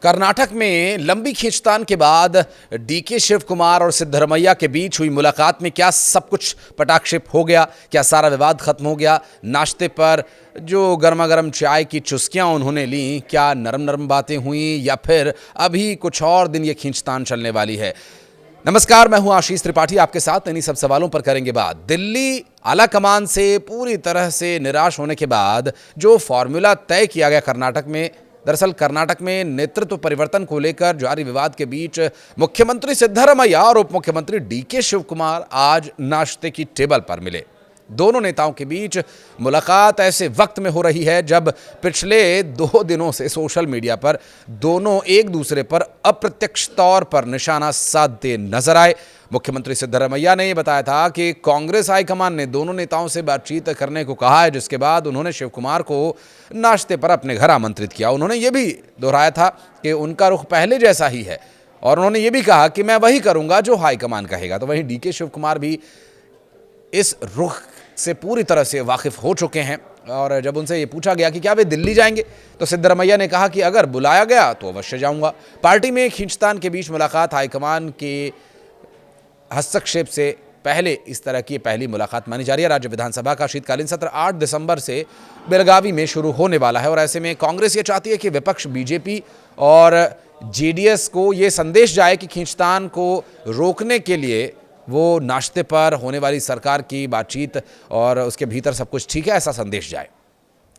कर्नाटक में लंबी खींचतान के बाद डीके शिव कुमार और सिद्धरमैया के बीच हुई मुलाकात में क्या सब कुछ पटाक्षेप हो गया? क्या सारा विवाद खत्म हो गया? नाश्ते पर जो गर्मा गर्म चाय की चुस्कियां उन्होंने ली, क्या नरम नरम बातें हुई या फिर अभी कुछ और दिन ये खींचतान चलने वाली है? नमस्कार, मैं हूं आशीष त्रिपाठी, आपके साथ इन्हीं सब सवालों पर करेंगे बात। दिल्ली आलाकमान से पूरी तरह से निराश होने के बाद जो फॉर्मूला तय किया गया कर्नाटक में, दरअसल कर्नाटक में नेतृत्व परिवर्तन को लेकर जारी विवाद के बीच मुख्यमंत्री सिद्धरमैया और उप मुख्यमंत्री डीके शिव कुमार आज नाश्ते की टेबल पर मिले। दोनों नेताओं के बीच मुलाकात ऐसे वक्त में हो रही है जब पिछले 2 दिनों से सोशल मीडिया पर दोनों एक दूसरे पर अप्रत्यक्ष तौर पर निशाना साधते नजर आए। मुख्यमंत्री सिद्धरमैया ने यह बताया था कि कांग्रेस हाईकमान ने दोनों नेताओं से बातचीत करने को कहा है, जिसके बाद उन्होंने शिव कुमार को नाश्ते पर अपने घर आमंत्रित किया। उन्होंने ये भी दोहराया था कि उनका रुख पहले जैसा ही है और उन्होंने ये भी कहा कि मैं वही करूंगा जो हाईकमान कहेगा। तो वहीं डीके शिव कुमार भी इस रुख से पूरी तरह से वाकिफ हो चुके हैं और जब उनसे ये पूछा गया कि क्या वे दिल्ली जाएंगे तो सिद्धरमैया ने कहा कि अगर बुलाया गया तो अवश्य जाऊंगा। पार्टी में खींचतान के बीच मुलाकात हाईकमान के हस्तक्षेप से पहले इस तरह की पहली मुलाकात मानी जा रही है। राज्य विधानसभा का शीतकालीन सत्र 8 दिसंबर से बेलगावी में शुरू होने वाला है और ऐसे में कांग्रेस ये चाहती है कि विपक्ष बीजेपी और जेडीएस को ये संदेश जाए कि खींचतान को रोकने के लिए वो नाश्ते पर होने वाली सरकार की बातचीत और उसके भीतर सब कुछ ठीक है, ऐसा संदेश जाए।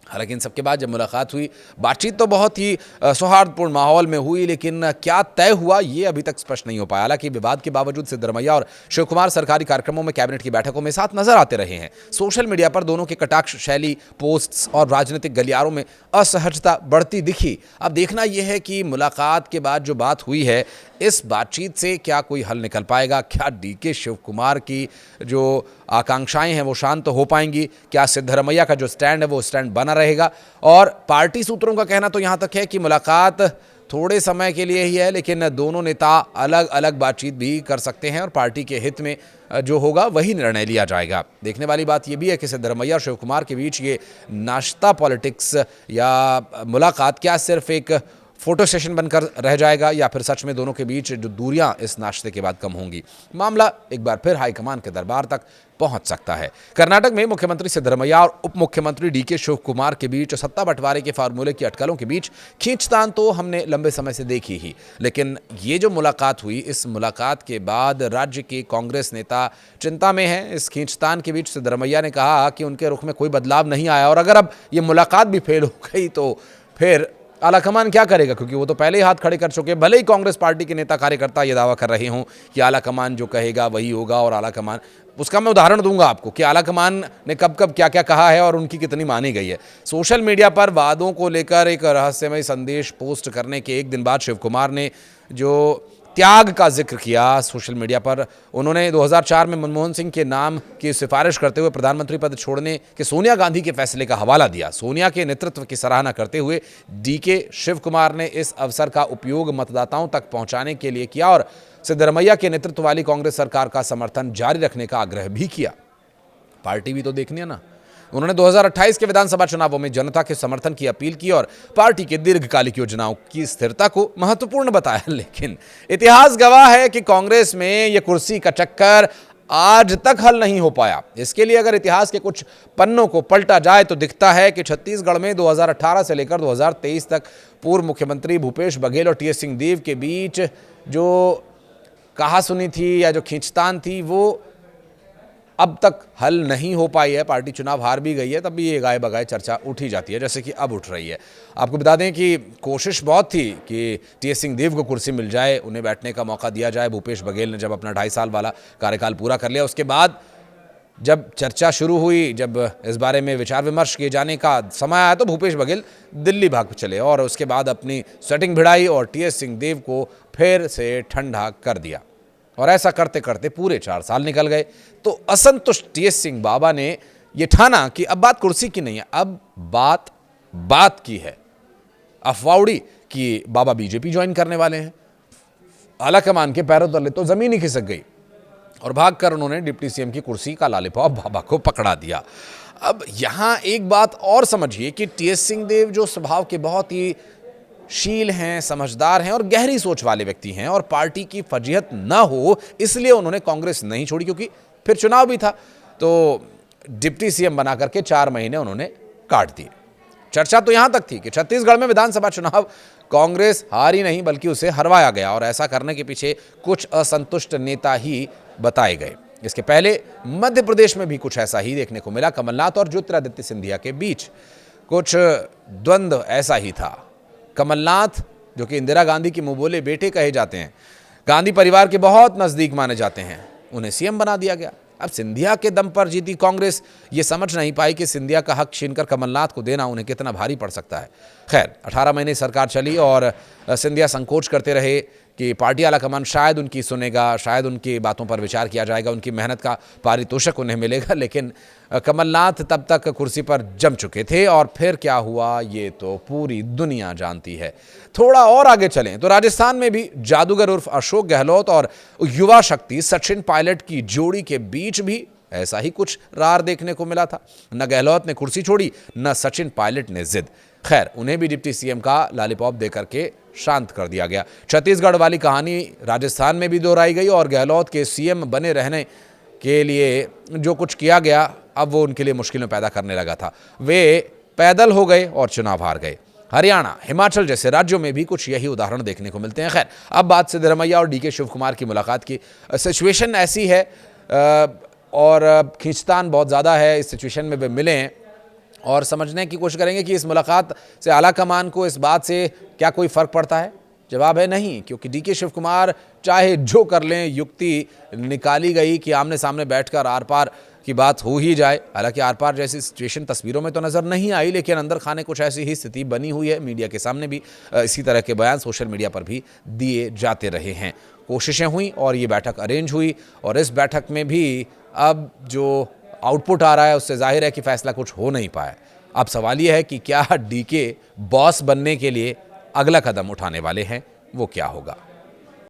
हालांकि इन सबके बाद जब मुलाकात हुई, बातचीत तो बहुत ही सौहार्दपूर्ण माहौल में हुई, लेकिन क्या तय हुआ ये अभी तक स्पष्ट नहीं हो पाया। हालांकि विवाद के बावजूद सिद्धरमैया और शिव कुमार सरकारी कार्यक्रमों में, कैबिनेट की बैठकों में साथ नजर आते रहे हैं। सोशल मीडिया पर दोनों के कटाक्ष शैली, पोस्ट्स और राजनीतिक गलियारों में असहजता बढ़ती दिखी। अब देखना यह है कि मुलाकात के बाद जो बात हुई है, इस बातचीत से क्या कोई हल निकल पाएगा? क्या डीके शिव कुमार की जो आकांक्षाएं हैं वो शांत हो पाएंगी? क्या सिद्धरमैया का जो स्टैंड है वो स्टैंड बना रहेगा? और पार्टी सूत्रों का कहना तो यहां तक है कि मुलाकात थोड़े समय के लिए ही है, लेकिन दोनों नेता अलग अलग बातचीत भी कर सकते हैं और पार्टी के हित में जो होगा वही निर्णय लिया जाएगा। देखने वाली बात यह भी है कि सिद्धरमैया और शिव कुमार के बीच ये नाश्ता पॉलिटिक्स या मुलाकात क्या सिर्फ एक फोटो सेशन बनकर रह जाएगा या फिर सच में दोनों के बीच जो दूरियां इस नाश्ते के बाद कम होंगी। मामला एक बार फिर हाईकमान के दरबार तक पहुंच सकता है। कर्नाटक में मुख्यमंत्री सिद्धरमैया और उप मुख्यमंत्री डीके शिव कुमार के बीच सत्ता बंटवारे के फार्मूले की अटकलों के बीच खींचतान तो हमने लंबे समय से देखी ही, लेकिन ये जो मुलाकात हुई, इस मुलाकात के बाद राज्य के कांग्रेस नेता चिंता में हैं। इस खींचतान के बीच सिद्धरमैया ने कहा कि उनके रुख में कोई बदलाव नहीं आया और अगर अब ये मुलाकात भी फेल हो गई तो फिर आलाकमान क्या करेगा, क्योंकि वो तो पहले ही हाथ खड़े कर चुके। भले ही कांग्रेस पार्टी के नेता कार्यकर्ता ये दावा कर रहे हों कि आलाकमान जो कहेगा वही होगा और आलाकमान, उसका मैं उदाहरण दूंगा आपको कि आलाकमान ने कब कब क्या क्या कहा है और उनकी कितनी मानी गई है। सोशल मीडिया पर वादों को लेकर एक रहस्यमय संदेश पोस्ट करने के एक दिन बाद शिव कुमार ने जो त्याग का जिक्र किया सोशल मीडिया पर, उन्होंने 2004 में मनमोहन सिंह के नाम की सिफारिश करते हुए प्रधानमंत्री पद छोड़ने के सोनिया गांधी के फैसले का हवाला दिया। सोनिया के नेतृत्व की सराहना करते हुए डीके शिव कुमार ने इस अवसर का उपयोग मतदाताओं तक पहुंचाने के लिए किया और सिद्धरमैया के नेतृत्व वाली कांग्रेस सरकार का समर्थन जारी रखने का आग्रह भी किया। पार्टी भी तो देखनी है ना। उन्होंने 2028 के विधानसभा चुनावों में जनता के समर्थन की अपील की और पार्टी के दीर्घकालिक योजनाओं की स्थिरता को महत्वपूर्ण बताया। लेकिन इतिहास गवाह है कि कांग्रेस में यह कुर्सी का चक्कर आज तक हल नहीं हो पाया। इसके लिए अगर इतिहास के कुछ पन्नों को पलटा जाए तो दिखता है कि छत्तीसगढ़ में 2018 से लेकर 2023 तक पूर्व मुख्यमंत्री भूपेश बघेल और टीएस सिंहदेव के बीच जो कहासुनी थी या जो खींचतान थी वो अब तक हल नहीं हो पाई है। पार्टी चुनाव हार भी गई है, तब भी ये गाय बगाए चर्चा उठी जाती है, जैसे कि अब उठ रही है। आपको बता दें कि कोशिश बहुत थी कि टीएस सिंहदेव को कुर्सी मिल जाए, उन्हें बैठने का मौका दिया जाए। भूपेश बघेल ने जब अपना 2.5 साल वाला कार्यकाल पूरा कर लिया, उसके बाद जब चर्चा शुरू हुई, जब इस बारे में विचार विमर्श किए जाने का समय आया तो भूपेश बघेल दिल्ली भाग चले और उसके बाद अपनी सेटिंग भिड़ाई और टीएस सिंहदेव को फिर से ठंडा कर दिया। और ऐसा करते करते पूरे 4 साल निकल गए तो असंतुष्ट टीएस सिंह बाबा ने यह ठाना कि अब बात कुर्सी की नहीं है, अब बात की है अफवाउड़ी कि बाबा बीजेपी ज्वाइन करने वाले हैं। आलाकमान के पैरों तले तो जमीन ही खिसक गई और भागकर उन्होंने डिप्टी सीएम की कुर्सी का लालिपाप बाबा को पकड़ा दिया। अब यहां एक बात और समझिए कि टीएस सिंहदेव जो स्वभाव के बहुत ही शील हैं, समझदार हैं और गहरी सोच वाले व्यक्ति हैं और पार्टी की फजीहत ना हो इसलिए उन्होंने कांग्रेस नहीं छोड़ी, क्योंकि फिर चुनाव भी था। तो डिप्टी सीएम बना करके 4 महीने उन्होंने काट दिए। चर्चा तो यहां तक थी कि छत्तीसगढ़ में विधानसभा चुनाव कांग्रेस हारी नहीं बल्कि उसे हरवाया गया और ऐसा करने के पीछे कुछ असंतुष्ट नेता ही बताए गए। इसके पहले मध्य प्रदेश में भी कुछ ऐसा ही देखने को मिला। कमलनाथ और ज्योतिरादित्य सिंधिया के बीच कुछ द्वंद्व ऐसा ही था। कमलनाथ, जो कि इंदिरा गांधी के मुंहबोले बेटे कहे जाते हैं, गांधी परिवार के बहुत नजदीक माने जाते हैं, उन्हें सीएम बना दिया गया। अब सिंधिया के दम पर जीती कांग्रेस ये समझ नहीं पाई कि सिंधिया का हक छीनकर कमलनाथ को देना उन्हें कितना भारी पड़ सकता है। खैर 18 महीने सरकार चली और सिंधिया संकोच करते रहे कि पार्टी आलाकमान शायद उनकी सुनेगा, शायद उनकी बातों पर विचार किया जाएगा, उनकी मेहनत का पारितोषिक उन्हें मिलेगा। लेकिन कमलनाथ तब तक कुर्सी पर जम चुके थे और फिर क्या हुआ ये तो पूरी दुनिया जानती है। थोड़ा और आगे चलें तो राजस्थान में भी जादूगर उर्फ अशोक गहलोत और युवा शक्ति सचिन पायलट की जोड़ी के बीच भी ऐसा ही कुछ रार देखने को मिला था। न गहलोत ने कुर्सी छोड़ी, न सचिन पायलट ने जिद। खैर उन्हें भी डिप्टी सीएम का लॉलीपॉप देकर के शांत कर दिया गया। छत्तीसगढ़ वाली कहानी राजस्थान में भी दोहराई गई और गहलोत के सीएम बने रहने के लिए जो कुछ किया गया अब वो उनके लिए मुश्किलें पैदा करने लगा था। वे पैदल हो गए और चुनाव हार गए। हरियाणा, हिमाचल जैसे राज्यों में भी कुछ यही उदाहरण देखने को मिलते हैं। खैर अब बात सिद्धरमैया और डीके शिव कुमार की मुलाकात की। सिचुएशन ऐसी है और खींचतान बहुत ज़्यादा है। इस सिचुएशन में वे मिले हैं और समझने की कोशिश करेंगे कि इस मुलाकात से आलाकमान को इस बात से क्या कोई फ़र्क पड़ता है। जवाब है नहीं, क्योंकि डीके शिव कुमार चाहे जो कर लें, युक्ति निकाली गई कि आमने सामने बैठकर आर पार की बात हो ही जाए। हालांकि आर पार जैसी सिचुएशन तस्वीरों में तो नज़र नहीं आई, लेकिन अंदर खाने कुछ ऐसी ही स्थिति बनी हुई है। मीडिया के सामने भी इसी तरह के बयान सोशल मीडिया पर भी दिए जाते रहे हैं। कोशिशें हुई और ये बैठक अरेंज हुई और इस बैठक में भी अब जो आउटपुट आ रहा है उससे जाहिर है कि फैसला कुछ हो नहीं पाया। अब सवाल यह है कि क्या डीके बॉस बनने के लिए अगला कदम उठाने वाले हैं, वो क्या होगा।